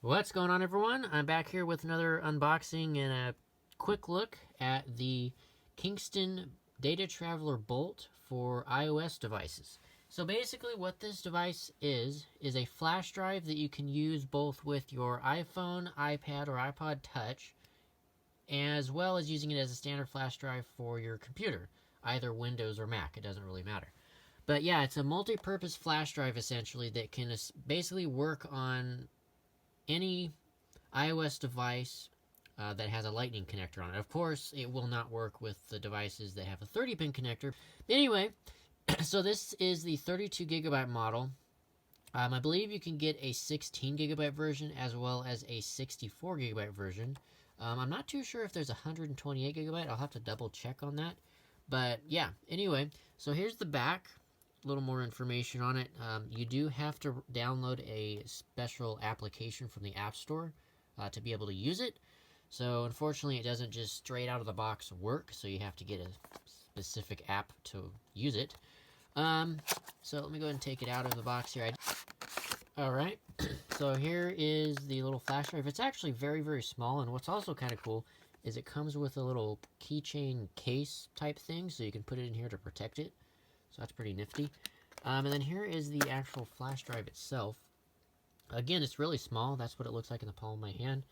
What's going on, everyone? I'm back here with another unboxing and a quick look at the Kingston Data Traveler Bolt for iOS devices. So basically what this device is a flash drive that you can use both with your iPhone, iPad, or iPod Touch, as well as using it as a standard flash drive for your computer, either Windows or Mac. It doesn't really matter. But yeah, it's a multi-purpose flash drive essentially that can basically work on any iOS device that has a lightning connector on it. Of course, it will not work with the devices that have a 30-pin connector. Anyway, so this is the 32 gigabyte model. I believe you can get a 16 gigabyte version as well as a 64 gigabyte version. I'm not too sure if there's 128 gigabyte. I'll have to double check on that. But yeah, anyway, so here's the back. A little more information on it. You do have to download a special application from the App Store to be able to use it. So unfortunately, it doesn't just straight out of the box work. So you have to get a specific app to use it. So let me go ahead and take it out of the box here. All right. So here is the little flash drive. It's actually very, very small. And what's also kind of cool is it comes with a little keychain case type thing. So you can put it in here to protect it. So that's pretty nifty. And then here is the actual flash drive itself. Again, it's really small. That's what it looks like in the palm of my hand.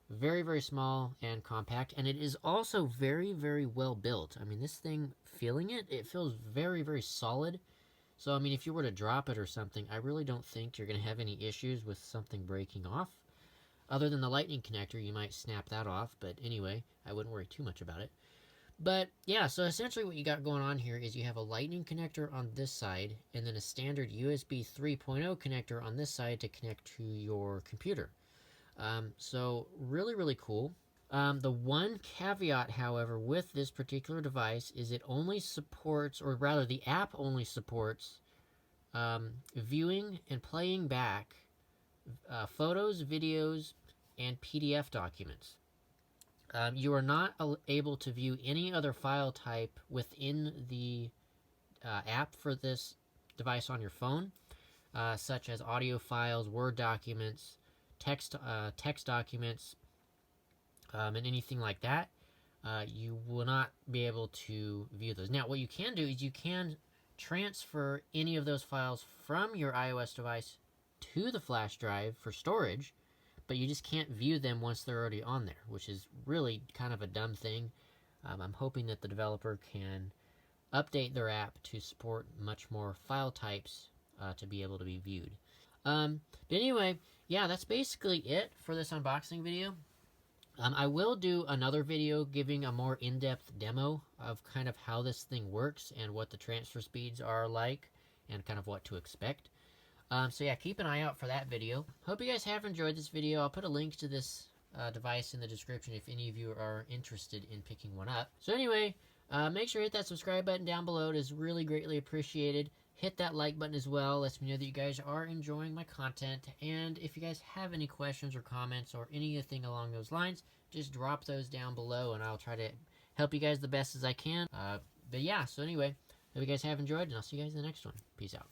Very, very small and compact. And it is also very, very well built. I mean, this thing, feeling it, it feels very, very solid. So, I mean, if you were to drop it or something, I really don't think you're going to have any issues with something breaking off. Other than the lightning connector, you might snap that off. But anyway, I wouldn't worry too much about it. But yeah, so essentially what you got going on here is you have a lightning connector on this side and then a standard USB 3.0 connector on this side to connect to your computer. So really, really cool. The one caveat, however, with this particular device is it only supports, or rather the app only supports, viewing and playing back photos, videos, and PDF documents. You are not able to view any other file type within the app for this device on your phone, such as audio files, Word documents, text documents, and anything like that. You will not be able to view those. Now, what you can do is you can transfer any of those files from your iOS device to the flash drive for storage, but you just can't view them once they're already on there, which is really kind of a dumb thing. I'm hoping that the developer can update their app to support much more file types to be able to be viewed. But anyway, yeah, that's basically it for this unboxing video. I will do another video giving a more in-depth demo of kind of how this thing works and what the transfer speeds are like and kind of what to expect. So yeah, keep an eye out for that video. Hope you guys have enjoyed this video. I'll put a link to this device in the description if any of you are interested in picking one up. So anyway, make sure to hit that subscribe button down below. It is really greatly appreciated. Hit that like button as well. Lets me know that you guys are enjoying my content. And if you guys have any questions or comments or anything along those lines, just drop those down below and I'll try to help you guys the best as I can. But yeah, so anyway, hope you guys have enjoyed and I'll see you guys in the next one. Peace out.